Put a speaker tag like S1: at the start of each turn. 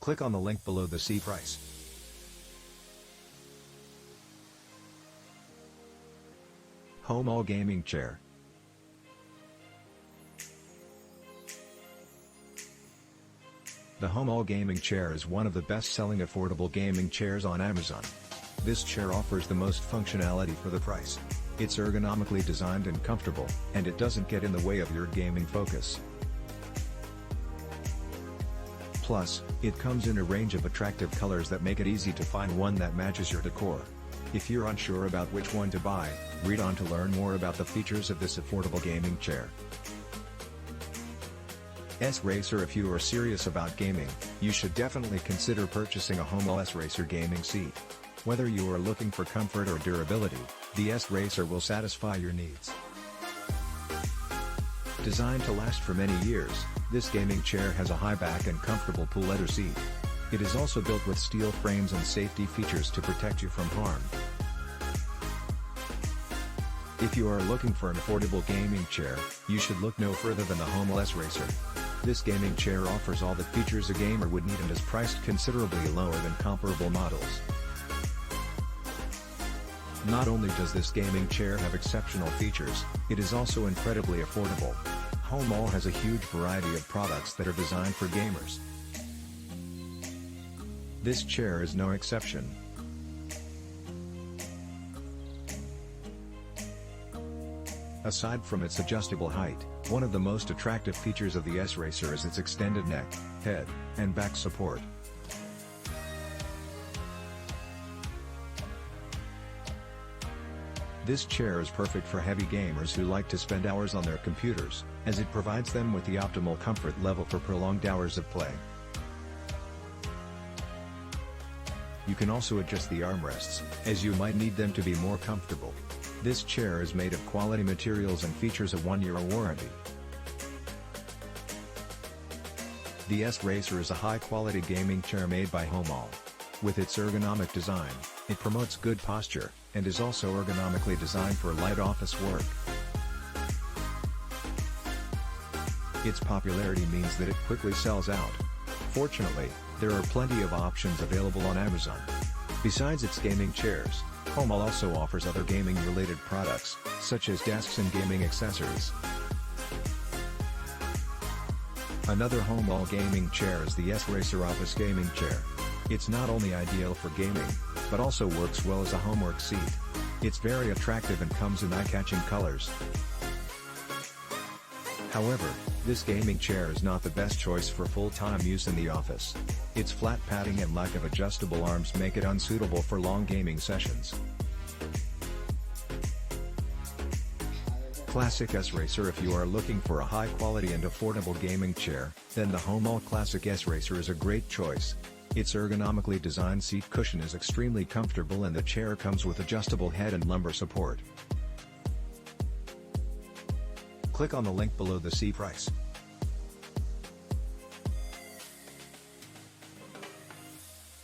S1: Click on the link below to see price. Homall Gaming Chair. The Homall Gaming Chair is one of the best-selling affordable gaming chairs on Amazon. This chair offers the most functionality for the price. It's ergonomically designed and comfortable, and it doesn't get in the way of your gaming focus. Plus, it comes in a range of attractive colors that make it easy to find one that matches your decor. If you're unsure about which one to buy, read on to learn more about the features of this affordable gaming chair. S-Racer. If you are serious about gaming, you should definitely consider purchasing a Homall S-Racer gaming seat. Whether you are looking for comfort or durability, the S-Racer will satisfy your needs. Designed to last for many years, this gaming chair has a high back and comfortable pull leather seat. It is also built with steel frames and safety features to protect you from harm. If you are looking for an affordable gaming chair, you should look no further than the Homall S-Racer. This gaming chair offers all the features a gamer would need and is priced considerably lower than comparable models. Not only does this gaming chair have exceptional features, it is also incredibly affordable. Homall has a huge variety of products that are designed for gamers. This chair is no exception. Aside from its adjustable height, one of the most attractive features of the S-Racer is its extended neck, head, and back support. This chair is perfect for heavy gamers who like to spend hours on their computers, as it provides them with the optimal comfort level for prolonged hours of play. You can also adjust the armrests, as you might need them to be more comfortable. This chair is made of quality materials and features a 1-year warranty. The S-Racer is a high-quality gaming chair made by Homall. With its ergonomic design, it promotes good posture, and is also ergonomically designed for light office work. Its popularity means that it quickly sells out. Fortunately, there are plenty of options available on Amazon. Besides its gaming chairs, Homall also offers other gaming-related products, such as desks and gaming accessories. Another Homall gaming chair is the S-Racer Office Gaming Chair. It's not only ideal for gaming, but also works well as a homework seat. It's very attractive and comes in eye-catching colors. However, this gaming chair is not the best choice for full-time use in the office. Its flat padding and lack of adjustable arms make it unsuitable for long gaming sessions. Classic S-Racer. If you are looking for a high-quality and affordable gaming chair, then the Homall Classic S-Racer is a great choice. Its ergonomically designed seat cushion is extremely comfortable and the chair comes with adjustable head and lumbar support. Click on the link below to see price.